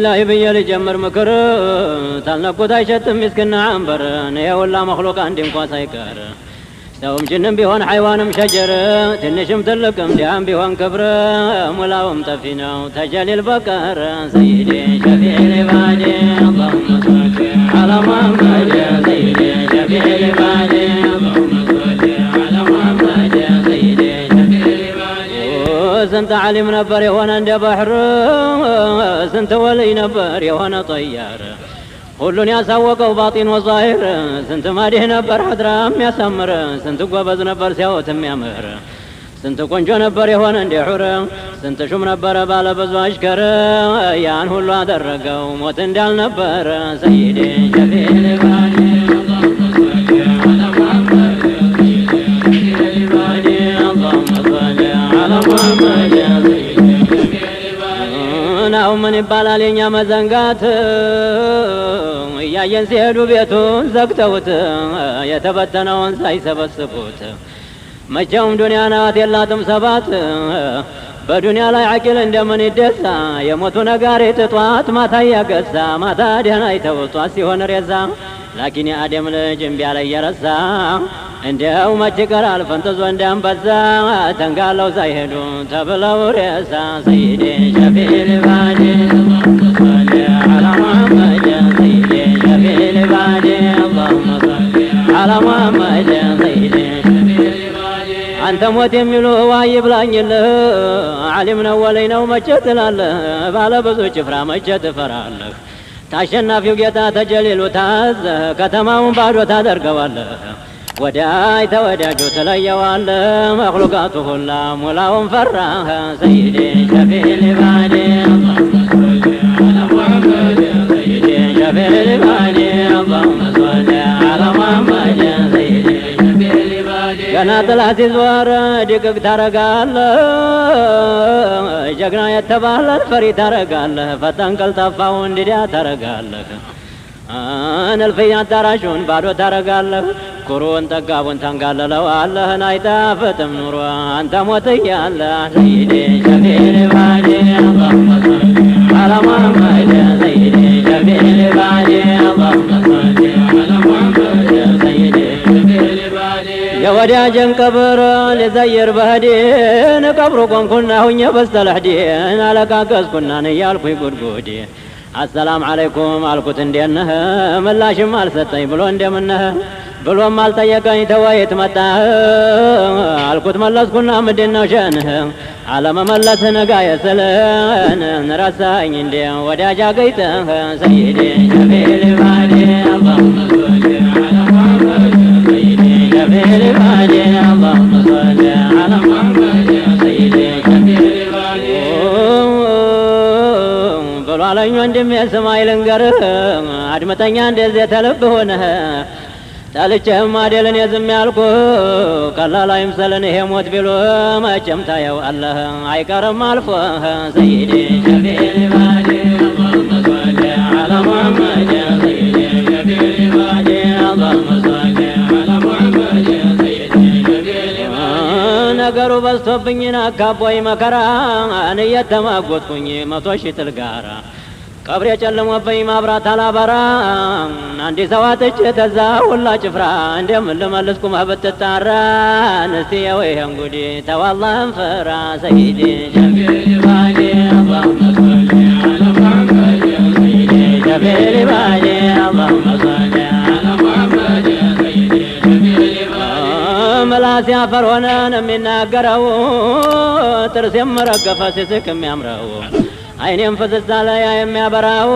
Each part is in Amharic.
الله بيا لجمر مكر تلنقوت عيشتم مسكنا عنبر يا والله مخلوق عندي مقاس يكر سوم جنن بيهون حيوانم شجر تنشم تلقم ديام بيهون كبر ملاوم تفينا وتجلي البقر سيدي شفيع العبادي اللهم صل على محمد سيدي شفيع العبادي اللهم صل على محمد سيدي شفيع العبادي سنت علم نبر يهون عند بحر سنت ولي نبر يهون طيار ሁሉን ያሳወቀው ባጢን ወዛሂር ስንት ማዲህ ነበር ሐድራም ያሳምር ስንት ጎበዝ ነበር ሲያወት የሚያምር ስንት ቆንጆ ነበር የሆነ እንደ ሑር ስንት ሹም ነበር ባለ ብዙ አሽከር ያን ሁሉ አደረገው ሞት እንዳልነበር ሰይዲ ሸፊዕ ልባዲ اللهم صل على محمد سيدي شفيع العباد اللهم صل على محمد سيدي شفيع العباد ናው ምን ይባላል የኛ መዘንጋት ያየን ሲሄዱ ቤቱን ዘግተውት የተበተነውን ሳይሰበስቡት መቼም ዱንያ ናት የላትም ሰባት በዱንያ ላይ አቂል እንደምን ይደሳ የሞቱ ነጋሪት ጧት ማታ ያገሳ ማታ ደህና ይተውጧት ሲሆን ሬዛ ላኪን የአደም ልጅ እምቢ አለ እየረሳ እንደው መች ይቀራል ፈንጥዞ እንዳንበዛ ተንጋለው ሳይሄዱ ተብለው ሬሳ ሰይዲ ሸፊዕ ልባዲ اللهم صل على محمد سيدي شفيع العباد اللهم صل على محمد سيدي شفيع العباد አንተ ሞት የሚሉህ ዋይ ብላኝልህ ዓሊም ነው ወለይ ነው መቼ ትላለህ ባለ ብዙ ጭፍራ መቼ ትፈራለህ ታሸናፊው ጌታ ተጀሊሉ ታዘህ ከተማውን ባዶ ታደርገዋለህ ወዳይ ተወዳጁ ትለየዋለህ መክሉቃቱ ሁላ ሙላውን ፈራህ ሰይዲ ሸፊዕ ልባዲ اللهم صل على محمد سيدي شفيع العباد اللهم صل على محمد سيدي شفيع العباد ገና ጥላት ይዞር ድቅቅ ታረጋለህ ጀግና የተባለን ፈሪ ታረጋለህ ፈጣን ቀልጣፋውን ዲዳ ታረጋለህ እልፍኝ አዳራሹን ባዶ ታረጋለህ ኩሩን ጠጋቡን ታንጋለለዋለህ አይጣፍጥም ኑሮ አንተ ሞት እያለህ ሰይዲ ሸፊዕ ልባዲ اللهم صل على محمد سيدي شفيع العباد اللهم صل على محمد سيدي شفيع العباد يا وداجن قبر لزير بهدين قبر كنا هني بستلحدين على كاكس كنا نيالكوي غدغودي السلام عليكم አልኩት እንደነህ መላሽም አልሰጠኝ ብሎ እንደምነህ ብሎም አልጠየቀኝ ተወይት መጣ አልኩት መለስኩና ምንድነው ሸንህ አለመመለስ ነጋ የሰለን ረሳኝ እንደ ወዳጅ አገይተህ ሰይዲ ሸፊዕ ልባዲ اللهم صل على محمد سيدي شفيع العباد اللهم صل على محمد سيدي شفيع العباد ብሏለኝ ወንድሜ ስማይ ልንገርህ አድምጠኛ እንደዚህ ተልብ ሆነህ ጠልቼህም አይደልን የዝም ያልኩህ ቀላል አይምሰልን ይሄ ሞት ቢሉ መቼም ታየዋለህ አይቀርም አልፎህ ሰይዲ ሸፊዕ ልባዲ اللهم صل على محمد سيدي شفيع العباد اللهم صل على محمد سيدي شفيع العباد ነገሩ በዝቶብኝና አካቦይ መከራ እየተማጎትኩኝ መቶ ሺህ ትልጋራ ቀብሬ ጨልሞብኝ ማብራት አላበራ አንዲ ሰዋትች ተዛ ሁላ ጭፍራ እንደምን ልመልስ ቁመህ ብትጣራ እስቲ የወይህን ጉዲ ተዋላህን ፍራ ሰይዲ ሸፊዕ ልባዲ اللهم صل على محمد سيدي شفيع العباد اللهم صل على محمد سيدي شفيع العباد መላስ ያፈር ሆነን የሚናገረው ጥርስ የመረገፈ ሲስቅ የሚያምረው አይኔም ፍዝዝ አለ ያ የሚያበራው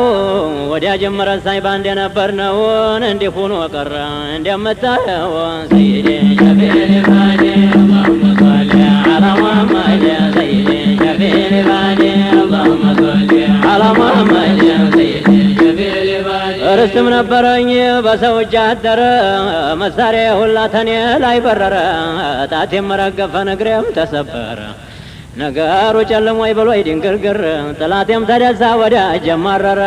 ወዲያጅም ረሳኝ ባንድ የነበርነውን እንዲህ ሆኖ ቀረ እንደምታየው ሰይዲ ሸፊዕ ልባዲ اللهم صل على محمد سيدي شفيع العباد اللهم صل على محمد سيدي شفيع العباد ርስትም ነበረኝ በሰው እጅ አደረ መሳሪያ ሁላ ተኔ ላይ በረረ ጣቴም ረገፈ እግሬም ተሰበረ ነገሩ ጨለሞይ ብሎይ ድንግርግር ጥላቴም ተደሳ ወዳጅ ማረረ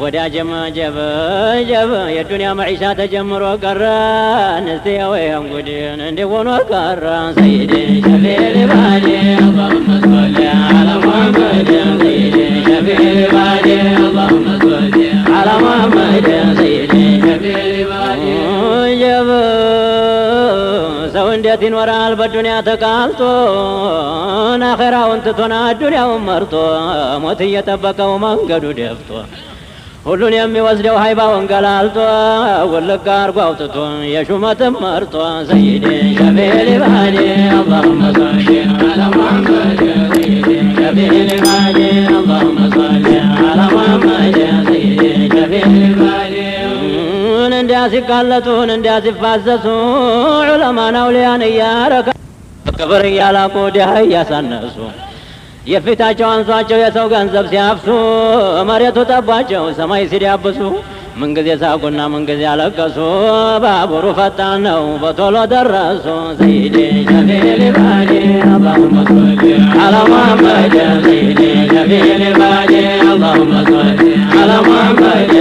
ወዳጅም ጀበ የዱንያ መዒሻ ተጀምሮ ቀረ እስቲ የወይህን ጉድን እንዲህ ሆኖ ቀረ ሰይዲ ሸፊዕ ልባዲ اللهم صل على محمد سيدي شفيع العباد اللهم صل على محمد سيدي شفيع العباد ሰው እንዴት ይኖራል በዱንያ ተቃልቶ አኺራውን ትቶና ዱንያውን መርጦ ሞት እየጠበቀው መንገዱ ደፍቶ ሁሉን የሚወስደው ሃይባውን ገላልጦ ወለጋ አርጎ አውጥቶ የሹመትም መርጦ ሰይዴ ሸፊዕ ልባዴ اللهم صل على محمد سيدي شفيع العباد اللهم صل على محمد سيدي شفيع العباد እንዲያ ሲቃለጡን እንዲያ ሲፋሰሱ ዑለማን አውሊያን እያረከ ክብር እያላቁ ድሃ እያሳነሱ የፊታቸው አንሷቸው የሰው ገንዘብ ሲያፍሱ መሬቱ ጠቧቸው ሰማይ ሲዳብሱ ምንጊዜ ሳቁና ምንጊዜ አለቀሱ ባቡሩ ፈጣን ነው በቶሎ ደረሱ ሰይዴ ሸፊዕ ልባዴ اللهم صل على محمد سيدي شفيع العباد اللهم صل على محمد